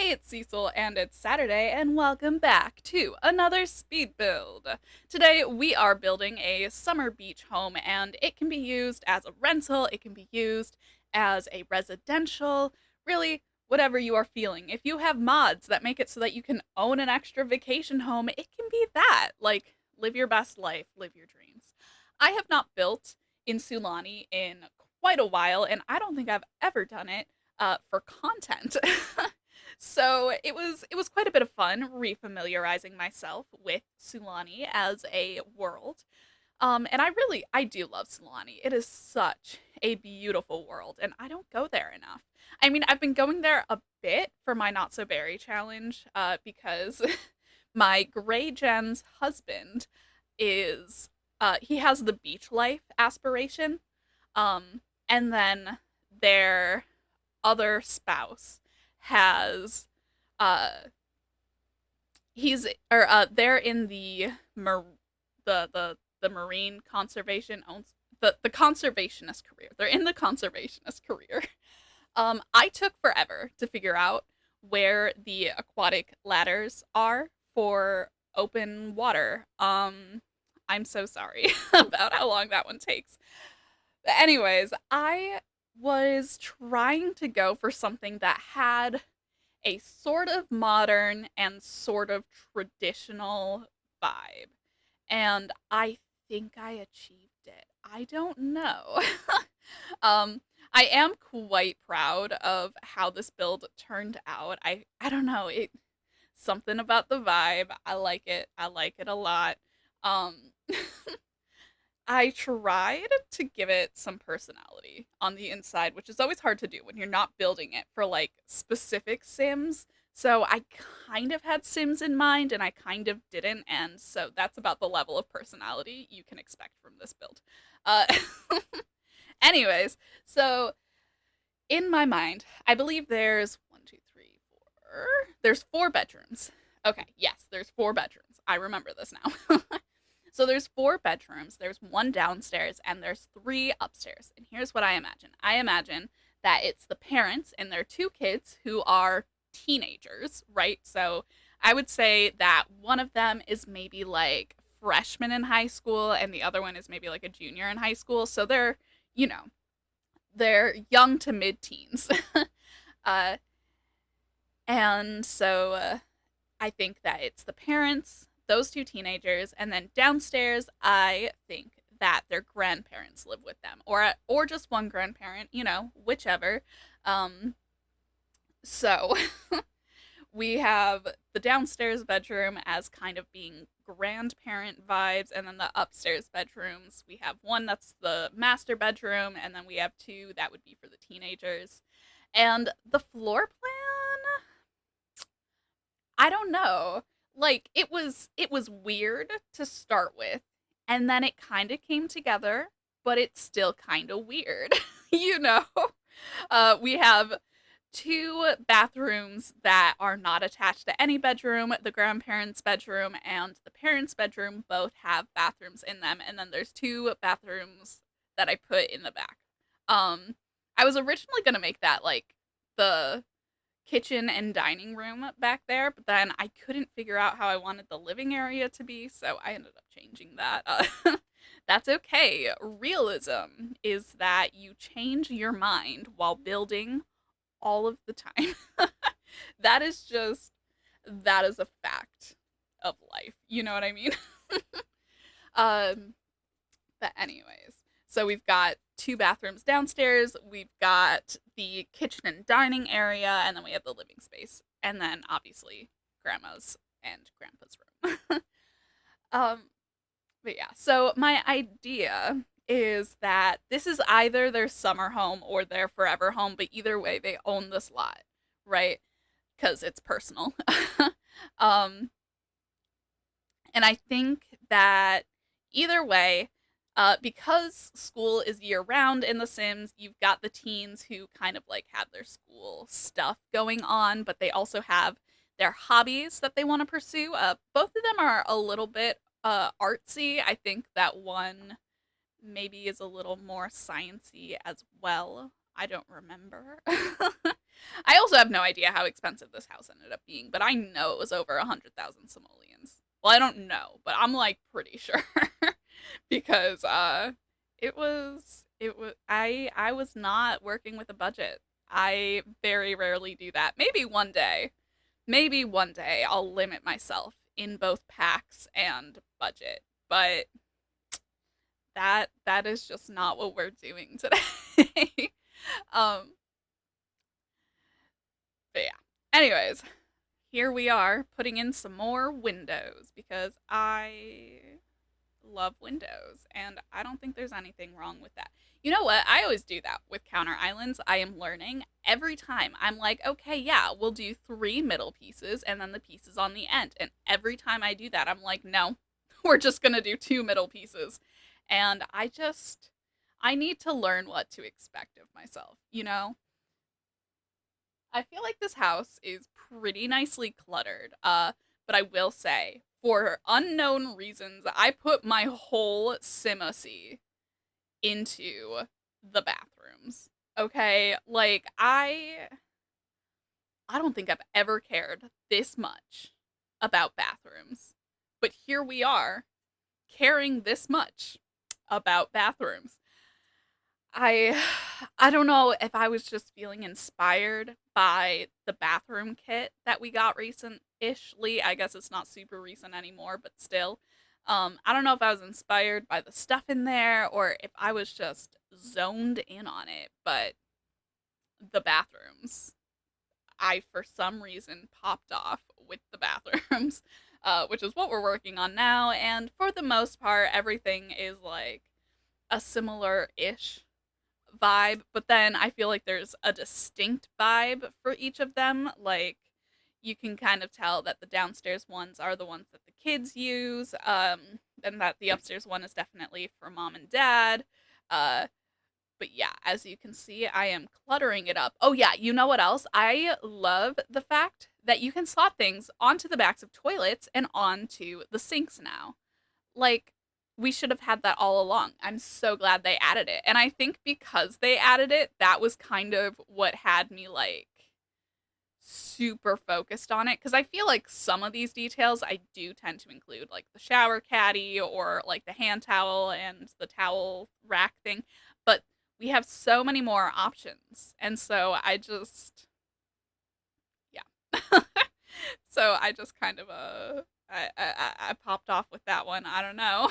Hey, it's Cecil, and it's Saturday, and welcome back to another speed build. Today, we are building a summer beach home, and it can be used as a rental, it can be used as a residential, really, whatever you are feeling. If you have mods that make it so that you can own an extra vacation home, it can be that. Like, live your best life, live your dreams. I have not built in Sulani in quite a while, and I don't think I've ever done it for content. So it was quite a bit of fun refamiliarizing myself with Sulani as a world. And I do love Sulani. It is such a beautiful world, and I don't go there enough. I mean, I've been going there a bit for my Not So Berry challenge, because my Gray Gen's husband is he has the beach life aspiration, and then their other spouse has uh he's or they're in the marine conservation owns the conservationist career. They're in the conservationist career. I took forever to figure out where the aquatic ladders are for open water. I'm so sorry about how long that one takes. But anyways, I was trying to go for something that had a sort of modern and sort of traditional vibe. And I think I achieved it. I don't know. um, I am quite proud of how this build turned out. I don't know, it something about the vibe. I like it. I like it a lot. Um I tried to give it some personality on the inside, which is always hard to do when you're not building it for like specific Sims. So I kind of had Sims in mind and I kind of didn't, and so that's about the level of personality you can expect from this build. Uh, anyways, so in my mind, I believe there's one, two, three, four. There's four bedrooms. Okay, yes, there's four bedrooms. I remember this now. So there's four bedrooms, there's one downstairs, and there's three upstairs. And here's what I imagine. I imagine that it's the parents and their two kids who are teenagers, right? So I would say that one of them is maybe like freshman in high school and the other one is maybe like a junior in high school. So you know, they're young to mid-teens. uh and so I think that it's the parents, those two teenagers, and then downstairs, I think that their grandparents live with them, or just one grandparent, whichever. Um, so we have the downstairs bedroom as kind of being grandparent vibes, and then the upstairs bedrooms, we have one that's the master bedroom, and then we have two that would be for the teenagers. And the floor plan, I don't know. Like it was weird to start with, and then it kind of came together, but it's still kind of weird. you know. We have two bathrooms that are not attached to any bedroom. The grandparents' bedroom and the parents' bedroom both have bathrooms in them, and then there's two bathrooms that I put in the back. Um I was originally going to make that like the kitchen and dining room back there, but then I couldn't figure out how I wanted the living area to be, so I ended up changing that. That's okay. Realism is that you change your mind while building all of the time. that is just, that is a fact of life. You know what I mean? um, but anyways, so we've got two bathrooms downstairs, we've got the kitchen and dining area, and then we have the living space, and then obviously grandma's and grandpa's room. um, but yeah, so my idea is that this is either their summer home or their forever home, but either way, they own this lot, right? Because it's personal. um, and I think that either way, because school is year round in The Sims, you've got the teens who kind of like have their school stuff going on, but they also have their hobbies that they want to pursue. Both of them are a little bit artsy. I think that one maybe is a little more sciency as well. I don't remember. I also have no idea how expensive this house ended up being, but I know it was over 100,000 simoleons. Well, I don't know, but I'm like pretty sure because I was not working with a budget. I very rarely do that. Maybe one day I'll limit myself in both packs and budget, but that is just not what we're doing today. um, but yeah. Anyways, here we are putting in some more windows because I love windows and I don't think there's anything wrong with that. You know what? I always do that with counter islands. I am learning every time. I'm like, okay, yeah, we'll do 3 middle pieces and then the pieces on the end. And every time I do that, I'm like, no, we're just going to do 2 middle pieces. And I need to learn what to expect of myself, you know? I feel like this house is pretty nicely cluttered. But I will say, for unknown reasons, I put my whole Simacy into the bathrooms. Okay? Like I don't think I've ever cared this much about bathrooms. But here we are, caring this much about bathrooms. I I don't know if I was just feeling inspired by the bathroom kit that we got recent-ishly. I guess it's not super recent anymore, but still. I don't know if I was inspired by the stuff in there or if I was just zoned in on it, but the bathrooms, I for some reason popped off with the bathrooms, which is what we're working on now. And for the most part, everything is like a similar ish vibe, but then I feel like there's a distinct vibe for each of them. Like you can kind of tell that the downstairs ones are the ones that the kids use, and that the upstairs one is definitely for mom and dad. Uh, but yeah, as you can see, I am cluttering it up. Oh yeah, you know what else? I love the fact that you can slot things onto the backs of toilets and onto the sinks now. Like, we should have had that all along. I'm so glad they added it. And I think because they added it, that was kind of what had me like super focused on it. Because I feel like some of these details I do tend to include, like the shower caddy or like the hand towel and the towel rack thing. But we have so many more options. And so yeah. So I just kind of, I popped off with that one. I don't know.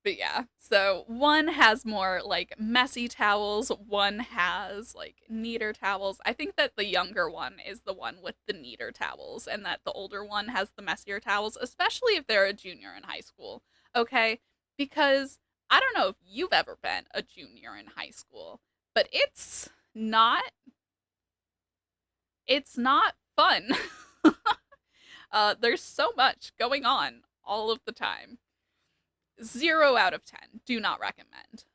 But yeah, so one has more like messy towels, one has like neater towels. I think that the younger one is the one with the neater towels, and that the older one has the messier towels, especially if they're a junior in high school. Okay? Because I don't know if you've ever been a junior in high school, but not it's not fun. There's so much going on all of the time. 0 out of 10. Do not recommend.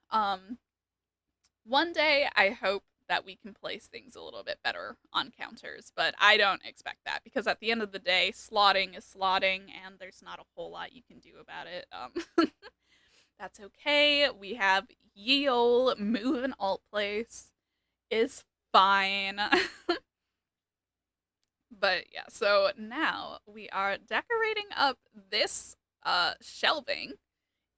One day I hope that we can place things a little bit better on counters, but I don't expect that because at the end of the day, slotting is slotting, and there's not a whole lot you can do about it. That's okay. We have ye ol' move and alt place is fine. But yeah, so now we are decorating up this shelving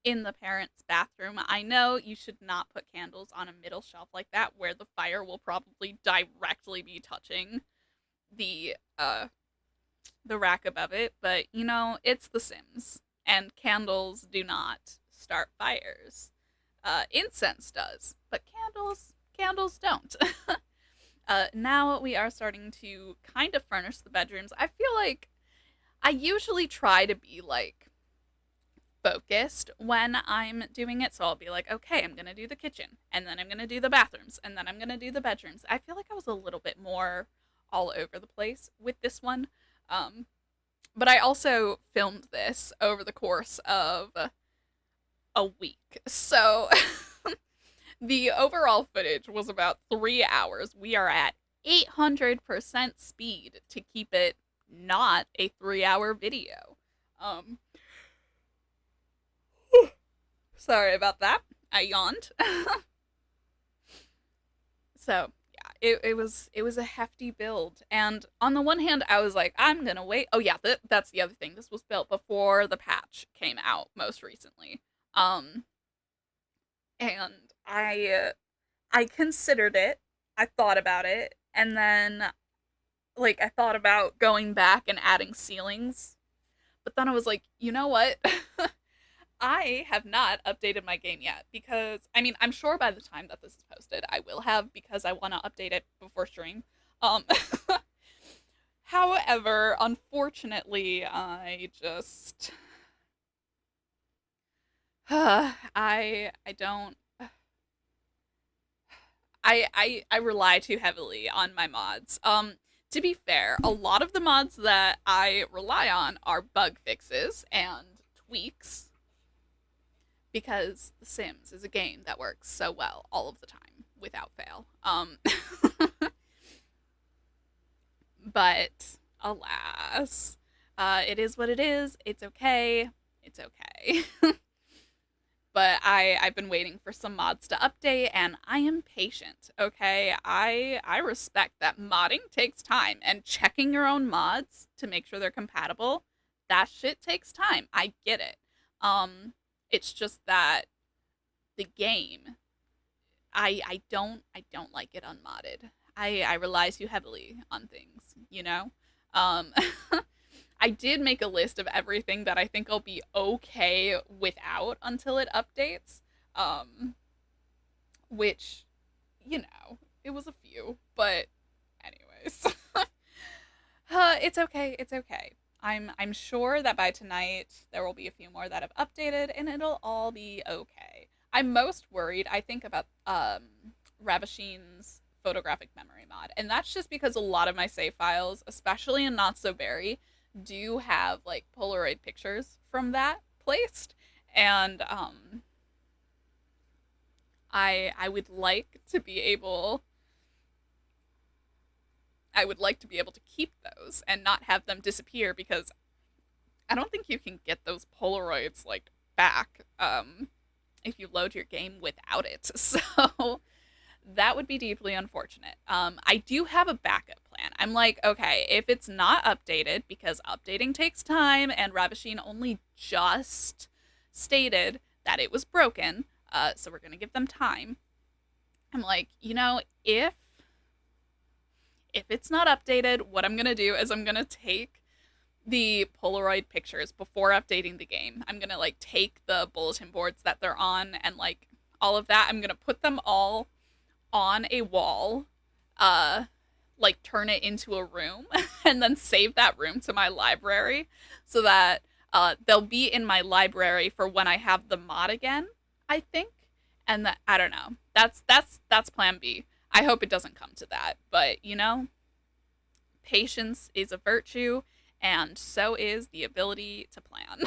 in the parents' bathroom. I know you should not put candles on a middle shelf like that where the fire will probably directly be touching the the rack above it, but you know, it's The Sims and candles do not start fires. Incense does, but candles don't. Now we are starting to kind of furnish the bedrooms. I feel like I usually try to be like focused when I'm doing it. So I'll be like, okay, I'm going to do the kitchen, and then I'm going to do the bathrooms, and then I'm going to do the bedrooms. I feel like I was a little bit more all over the place with this one. Um, but I also filmed this over the course of a week. So the overall footage was about 3 hours. We are at 800% speed to keep it not a 3 hour video. Um, Sorry about that. I yawned. So, yeah, it was a hefty build. And on the one hand, I was like, I'm gonna wait. Oh yeah, that's the other thing. This was built before the patch came out most recently. Um, and I considered it. I thought about it, and then like I thought about going back and adding ceilings. But then I was like, you know what? I have not updated my game yet because I mean I'm sure by the time that this is posted I will have because I want to update it before stream. Um, however, unfortunately, I just I don't I rely too heavily on my mods. To be fair, a lot of the mods that I rely on are bug fixes and tweaks because The Sims is a game that works so well all of the time without fail. But alas, it is what it is. It's okay. It's okay. But I've been waiting for some mods to update and I am patient, okay? I respect that modding takes time and checking your own mods to make sure they're compatible, that shit takes time. I get it. It's just that the game I don't like it unmodded. I rely too heavily on things, you know? Um I did make a list of everything that I think I'll be okay without until it updates. Um, which, it was a few, but anyways. It's okay. It's okay. I'm sure that by tonight there will be a few more that have updated and it'll all be okay. I'm most worried, I think, about Ravashin's photographic memory mod. And that's just because a lot of my save files, especially in Not So Berry, do have like Polaroid pictures from that placed. And I would like to be able I would like to be able to keep those and not have them disappear because I don't think you can get those Polaroids like back if you load your game without it. So that would be deeply unfortunate. I do have a backup plan. I'm like, okay, if it's not updated, because updating takes time, and Ravasheen only just stated that it was broken, so we're gonna give them time. I'm like, if it's not updated, what I'm gonna do is I'm gonna take the Polaroid pictures before updating the game. I'm gonna like take the bulletin boards that they're on and like all of that. I'm gonna put them all on a wall, uh, like turn it into a room, and then save that room to my library so that they'll be in my library for when I have the mod again, I think. And that I don't know. That's plan B. I hope it doesn't come to that, but patience is a virtue, and so is the ability to plan.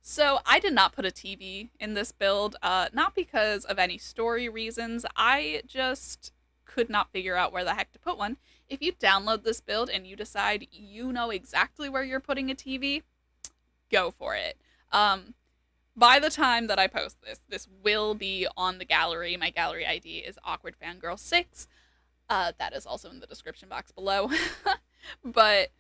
So I did not put a TV in this build, not because of any story reasons. I just could not figure out where the heck to put one. If you download this build and you decide you know exactly where you're putting a TV, go for it. By the time that I post this will be on the gallery. My gallery ID is Awkward Fangirl 6. That is also in the description box below. But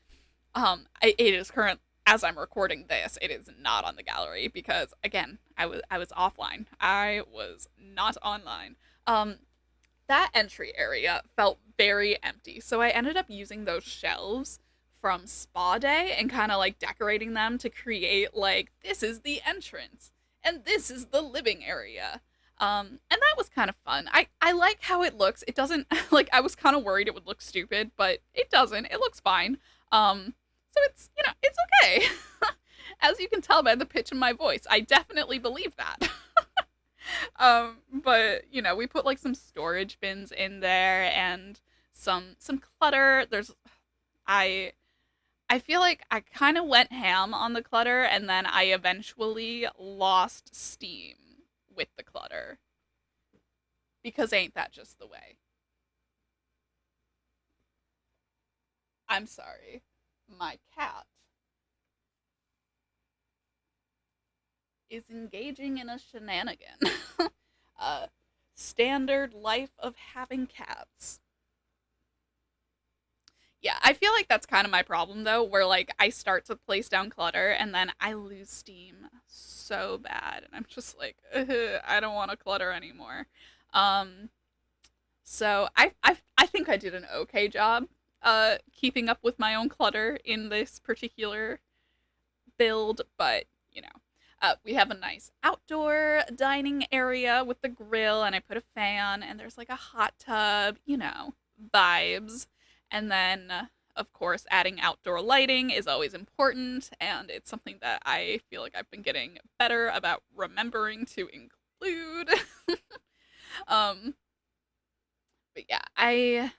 it is current as I'm recording this. It is not on the gallery because again, I was offline. I was not online. That entry area felt very empty, so I ended up using those shelves from Spa Day and kind of like decorating them to create like this is the entrance and this is the living area. And that was kind of fun. I like how it looks. It doesn't like I was kind of worried it would look stupid, but it doesn't. It looks fine. So it's it's okay. As you can tell by the pitch in my voice, I definitely believe that. But we put like some storage bins in there and some clutter. I I feel like I kind of went ham on the clutter and then I eventually lost steam with the clutter because ain't that just the way? I'm sorry. My cat is engaging in a shenanigan. uh, Standard life of having cats. I feel like that's kind of my problem though, where like I start to place down clutter and then I lose steam so bad, and I'm just like, "Ugh, I don't want to clutter anymore." Um, so I think I did an okay job keeping up with my own clutter in this particular build, but you know. We have a nice outdoor dining area with the grill, and I put a fan, and there's like a hot tub, vibes. And then, of course, adding outdoor lighting is always important, and it's something that I feel like I've been getting better about remembering to include. um, but yeah, I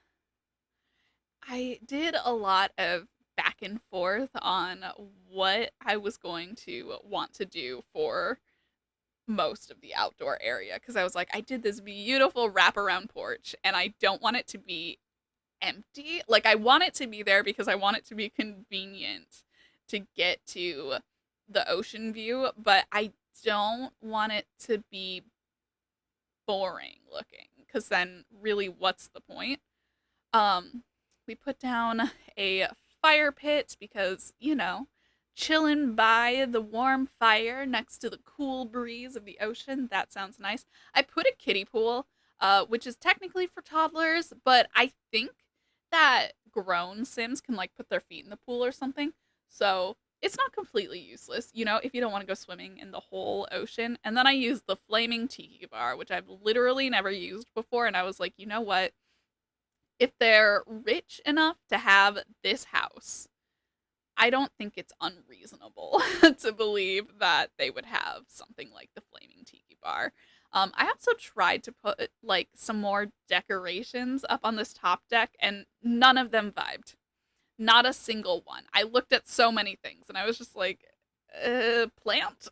did a lot of back and forth on what I was going to want to do for most of the outdoor area because I was like, I did this beautiful wraparound porch and I don't want it to be empty. Like, I want it to be there because I want it to be convenient to get to the ocean view, but I don't want it to be boring looking because then, really, what's the point? Um, we put down a fire pit because, chilling by the warm fire next to the cool breeze of the ocean. That sounds nice. I put a kiddie pool, which is technically for toddlers, but I think that grown Sims can like put their feet in the pool or something. So it's not completely useless, if you don't want to go swimming in the whole ocean. And then I used the flaming tiki bar, which I've literally never used before. And I was like, you know what? If they're rich enough to have this house, I don't think it's unreasonable to believe that they would have something like the flaming tiki bar. I also tried to put like some more decorations up on this top deck, and none of them vibed. Not a single one. I looked at so many things, and I was just like, plant.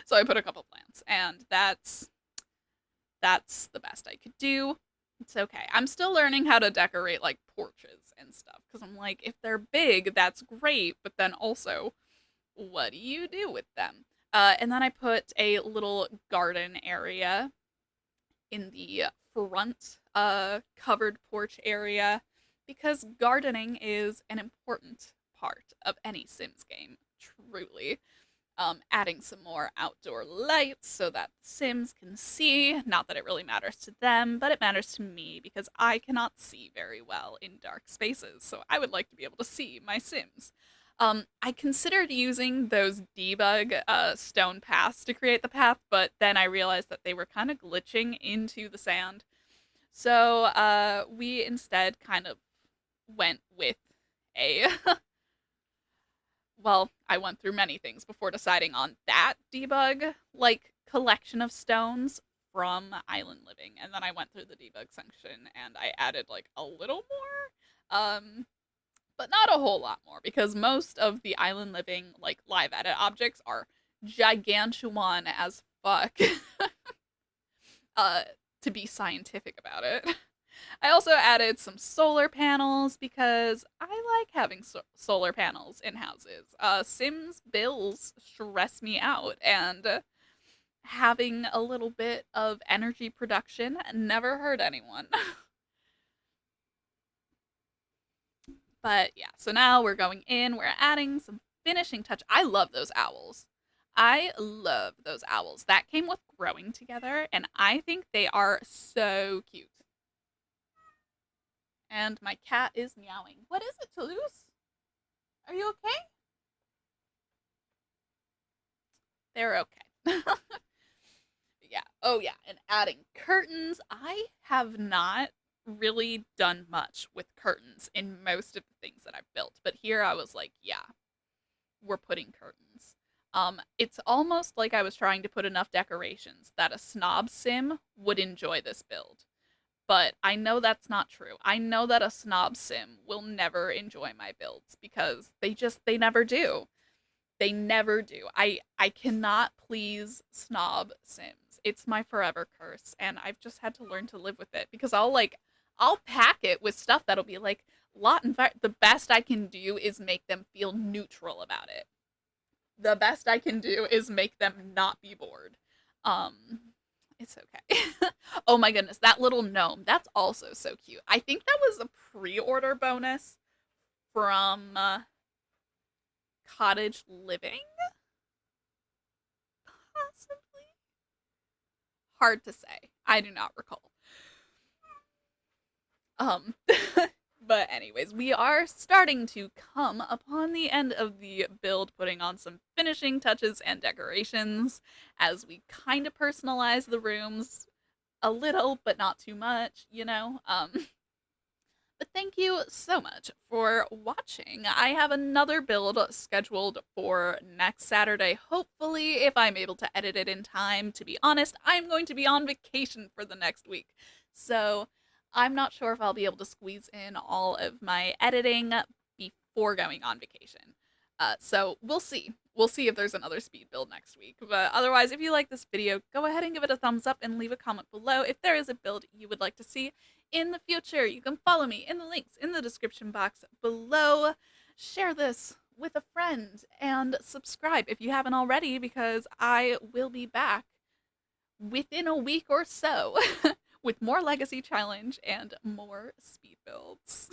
So I put a couple plants, and that's the best I could do. It's okay. I'm still learning how to decorate like porches and stuff because I'm like, if they're big, that's great, but then also, what do you do with them? And then I put a little garden area in the front covered porch area because gardening is an important part of any Sims game, truly. Adding some more outdoor lights so that the Sims can see. Not that it really matters to them, but it matters to me because I cannot see very well in dark spaces. So I would like to be able to see my Sims. I considered using those debug stone paths to create the path, but then I realized that they were kind of glitching into the sand. So we instead kind of went with a well, I went through many things before deciding on that debug like collection of stones from Island Living, and then I went through the debug section and I added like a little more, but not a whole lot more because most of the Island Living like live edit objects are gigantuan as fuck. uh, to be scientific about it. I also added some solar panels because I like having solar panels in houses. Sims bills stress me out, and having a little bit of energy production never hurt anyone. But yeah, so now we're going in, we're adding some finishing touch. I love those owls. I love those owls. That came with growing together, and I think they are so cute. And my cat is meowing. What is it, Toulouse? Are you okay? They're okay. Yeah. Oh, yeah. And adding curtains. I have not really done much with curtains in most of the things that I've built. But here I was like, yeah, we're putting curtains. It's almost like I was trying to put enough decorations that a snob sim would enjoy this build. But I know that's not true. I know that a snob sim will never enjoy my builds because they never do. They never do. I cannot please snob sims. It's my forever curse, and I've just had to learn to live with it because I'll pack it with stuff that'll be like lot and the best I can do is make them feel neutral about it. The best I can do is make them not be bored. Um it's okay. Oh my goodness, that little gnome. That's also so cute. I think that was a pre-order bonus from Cottage Living, possibly? Hard to say. I do not recall. Um, but anyways, we are starting to come upon the end of the build, putting on some finishing touches and decorations as we kind of personalize the rooms a little, but not too much, you know? But thank you so much for watching. I have another build scheduled for next Saturday, hopefully, if I'm able to edit it in time. To be honest, I'm going to be on vacation for the next week. So I'm not sure if I'll be able to squeeze in all of my editing before going on vacation. So we'll see. We'll see if there's another speed build next week. But otherwise, if you like this video, go ahead and give it a thumbs up and leave a comment below if there is a build you would like to see in the future. You can follow me in the links in the description box below. Share this with a friend and subscribe if you haven't already, because I will be back within a week or so with more Legacy Challenge and more speed builds.